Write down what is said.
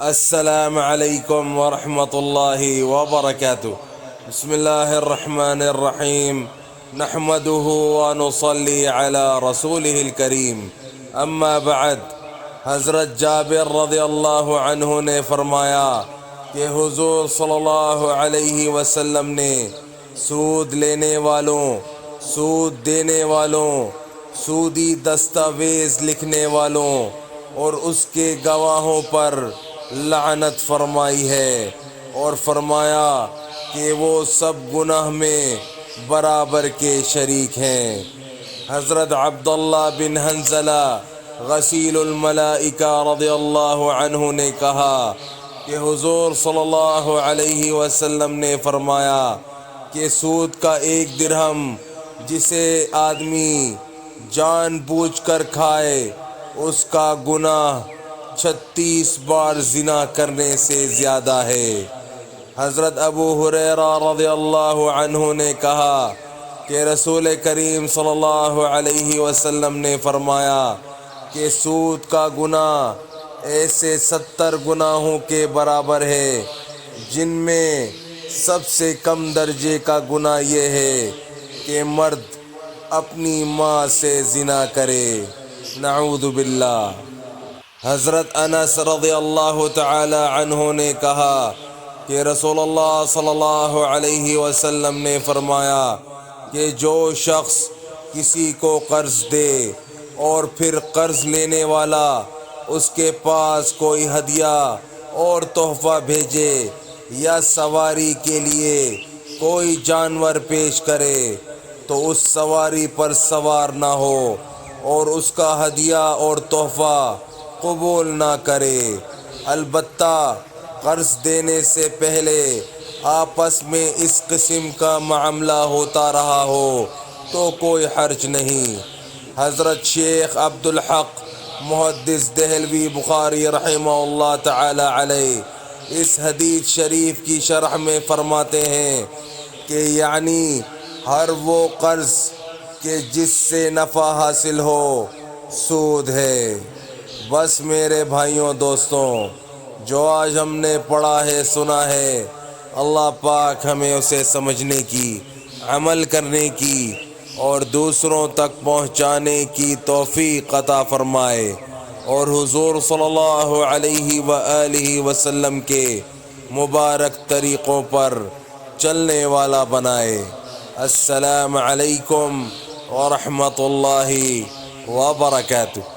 السلام علیکم ورحمۃ اللہ وبرکاتہ۔ بسم اللہ الرحمن الرحیم، نحمده ونصلی علی رسولہ الکریم، اما بعد۔ حضرت جابر رضی اللہ عنہ نے فرمایا کہ حضور صلی اللہ علیہ وسلم نے سود لینے والوں، سود دینے والوں، سودی دستاویز لکھنے والوں اور اس کے گواہوں پر لعنت فرمائی ہے، اور فرمایا کہ وہ سب گناہ میں برابر کے شریک ہیں۔ حضرت عبداللہ بن حنظلہ غسیل الملائکہ رضی اللہ عنہ نے کہا کہ حضور صلی اللہ علیہ وسلم نے فرمایا کہ سود کا 1 درہم جسے آدمی جان بوجھ کر کھائے اس کا گناہ 36 بار زنا کرنے سے زیادہ ہے۔ حضرت ابو ہریرہ رضی اللہ عنہ نے کہا کہ رسول کریم صلی اللہ علیہ وسلم نے فرمایا کہ سود کا گناہ ایسے 70 گناہوں کے برابر ہے، جن میں سب سے کم درجے کا گناہ یہ ہے کہ مرد اپنی ماں سے زنا کرے، نعوذ باللہ۔ حضرت انس رضی اللہ تعالی عنہ نے کہا کہ رسول اللہ صلی اللہ علیہ وسلم نے فرمایا کہ جو شخص کسی کو قرض دے اور پھر قرض لینے والا اس کے پاس کوئی ہدیہ اور تحفہ بھیجے یا سواری کے لیے کوئی جانور پیش کرے تو اس سواری پر سوار نہ ہو اور اس کا ہدیہ اور تحفہ قبول نہ کرے، البتہ قرض دینے سے پہلے آپس میں اس قسم کا معاملہ ہوتا رہا ہو تو کوئی حرج نہیں۔ حضرت شیخ عبدالحق محدث دہلوی بخاری رحمہ اللہ تعالی علیہ اس حدیث شریف کی شرح میں فرماتے ہیں کہ یعنی ہر وہ قرض کہ جس سے نفع حاصل ہو سود ہے۔ بس میرے بھائیوں دوستوں، جو آج ہم نے پڑھا ہے سنا ہے، اللہ پاک ہمیں اسے سمجھنے کی، عمل کرنے کی اور دوسروں تک پہنچانے کی توفیق عطا فرمائے، اور حضور صلی اللہ علیہ وآلہ وسلم کے مبارک طریقوں پر چلنے والا بنائے۔ السلام علیکم ورحمۃ اللہ وبرکاتہ۔